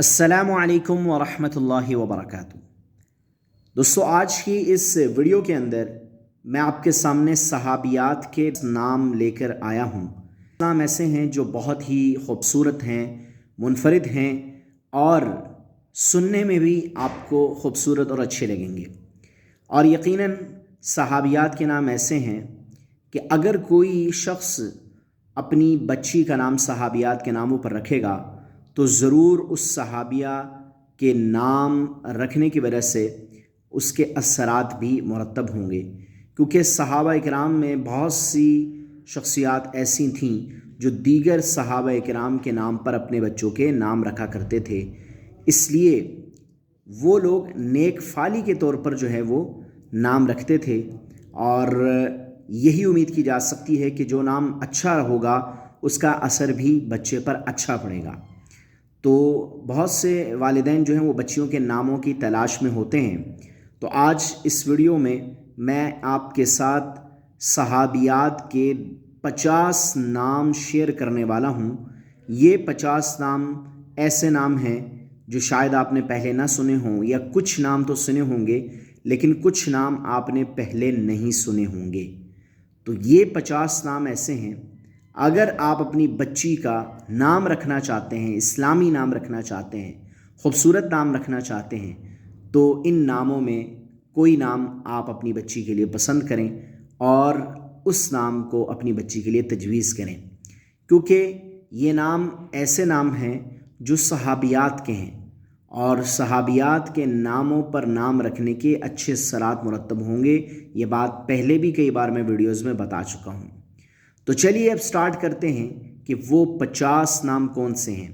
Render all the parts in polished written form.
السلام علیکم ورحمۃ اللہ وبرکاتہ۔ دوستو، آج کی اس ویڈیو کے اندر میں آپ کے سامنے صحابیات کے نام لے کر آیا ہوں۔ نام ایسے ہیں جو بہت ہی خوبصورت ہیں، منفرد ہیں اور سننے میں بھی آپ کو خوبصورت اور اچھے لگیں گے۔ اور یقیناً صحابیات کے نام ایسے ہیں کہ اگر کوئی شخص اپنی بچی کا نام صحابیات کے ناموں پر رکھے گا تو ضرور اس صحابیہ کے نام رکھنے کی وجہ سے اس کے اثرات بھی مرتب ہوں گے، کیونکہ صحابہ کرام میں بہت سی شخصیات ایسی تھیں جو دیگر صحابہ کرام کے نام پر اپنے بچوں کے نام رکھا کرتے تھے۔ اس لیے وہ لوگ نیک فالی کے طور پر جو ہے وہ نام رکھتے تھے، اور یہی امید کی جا سکتی ہے کہ جو نام اچھا ہوگا اس کا اثر بھی بچے پر اچھا پڑے گا۔ تو بہت سے والدین جو ہیں وہ بچیوں کے ناموں کی تلاش میں ہوتے ہیں۔ تو آج اس ویڈیو میں آپ کے ساتھ صحابیات کے 50 نام شیئر کرنے والا ہوں۔ یہ 50 نام ایسے نام ہیں جو شاید آپ نے پہلے نہ سنے ہوں، یا کچھ نام تو سنے ہوں گے لیکن کچھ نام آپ نے پہلے نہیں سنے ہوں گے۔ تو یہ 50 نام ایسے ہیں، اگر آپ اپنی بچی کا نام رکھنا چاہتے ہیں، اسلامی نام رکھنا چاہتے ہیں، خوبصورت نام رکھنا چاہتے ہیں، تو ان ناموں میں کوئی نام آپ اپنی بچی کے لیے پسند کریں اور اس نام کو اپنی بچی کے لیے تجویز کریں، کیونکہ یہ نام ایسے نام ہیں جو صحابیات کے ہیں، اور صحابیات کے ناموں پر نام رکھنے کے اچھے اثرات مرتب ہوں گے۔ یہ بات پہلے بھی کئی بار میں ویڈیوز میں بتا چکا ہوں۔ تو چلیے اب سٹارٹ کرتے ہیں کہ وہ 50 نام کون سے ہیں۔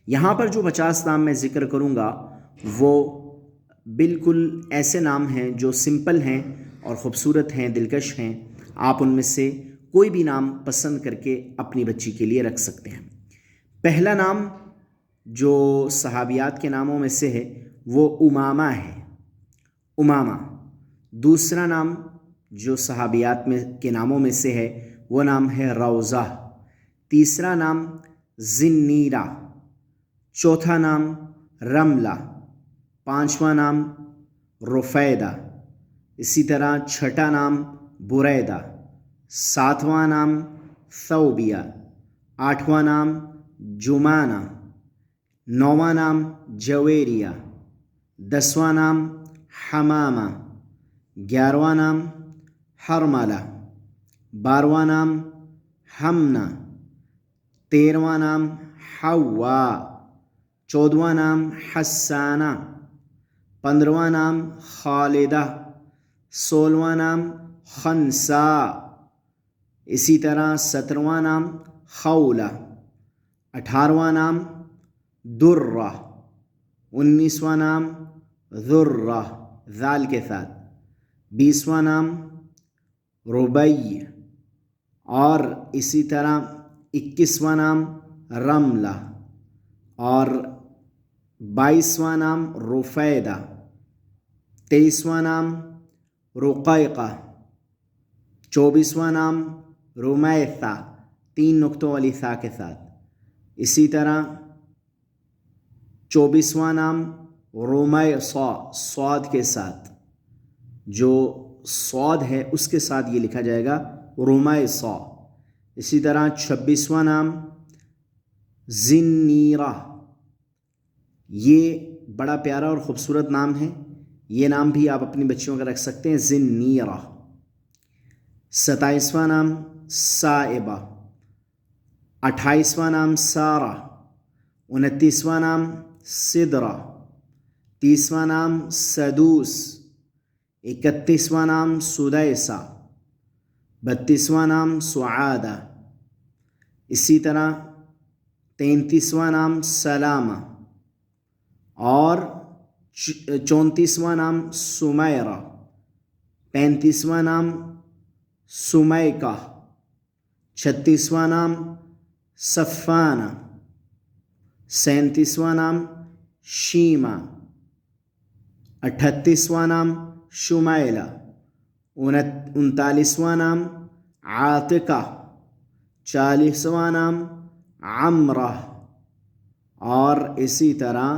یہاں پر جو 50 نام میں ذکر کروں گا وہ بالکل ایسے نام ہیں جو سمپل ہیں اور خوبصورت ہیں، دلکش ہیں۔ آپ ان میں سے کوئی بھی نام پسند کر کے اپنی بچی کے لیے رکھ سکتے ہیں۔ پہلا نام جو صحابیات کے ناموں میں سے ہے وہ امامہ ہے، امامہ۔ دوسرا نام جو صحابیات کے ناموں میں سے ہے وہ نام ہے روضہ۔ تیسرا نام زنیرہ۔ چوتھا نام رملہ۔ پانچواں نام رفیدہ۔ اسی طرح چھٹا نام بریدہ۔ ساتواں نام ثوبیہ۔ آٹھواں نام جمانہ۔ نوواں نام جویریہ۔ 10واں نام حمامہ۔ 11واں نام حرملہ۔ 12واں نام حمنہ۔ 13واں نام حوا۔ 14واں نام حسانہ۔ 15واں نام خالدہ۔ 16واں نام خنسا۔ اسی طرح 17واں نام خولہ۔ 18واں نام درہ۔ 19واں نام ذرہ ذال کے ساتھ۔ 20واں نام ربیع، اور اسی طرح 21واں نام رملہ، اور 22واں نام رفیدہ۔ 23واں نام رقیقہ۔ 24واں نام رمیثہ، 3 نقطوں والی ثا کے ساتھ۔ اسی طرح 24واں نام رمیثہ صاد کے ساتھ، جو صاد ہے اس کے ساتھ یہ لکھا جائے گا رمیثہ۔ اسی طرح 26واں نام زنیرہ۔ یہ بڑا پیارا اور خوبصورت نام ہے، یہ نام بھی آپ اپنی بچیوں کا رکھ سکتے ہیں، زنیرہ۔ 27واں نام صائبہ۔ 28واں نام سارہ۔ 29واں نام سدرہ۔ 30واں نام سدوس۔ 31واں نام سدیسہ۔ 32واں نام سعادہ۔ اسی طرح 33واں نام سلامہ، اور 34واں نام سمیرہ۔ 35واں نام سمیکہ۔ 36واں نام صفانہ۔ 37واں نام شیمہ۔ 38واں نام شمیلہ۔ 39واں نام عاتقہ۔ 40واں نام عمرہ، اور اسی طرح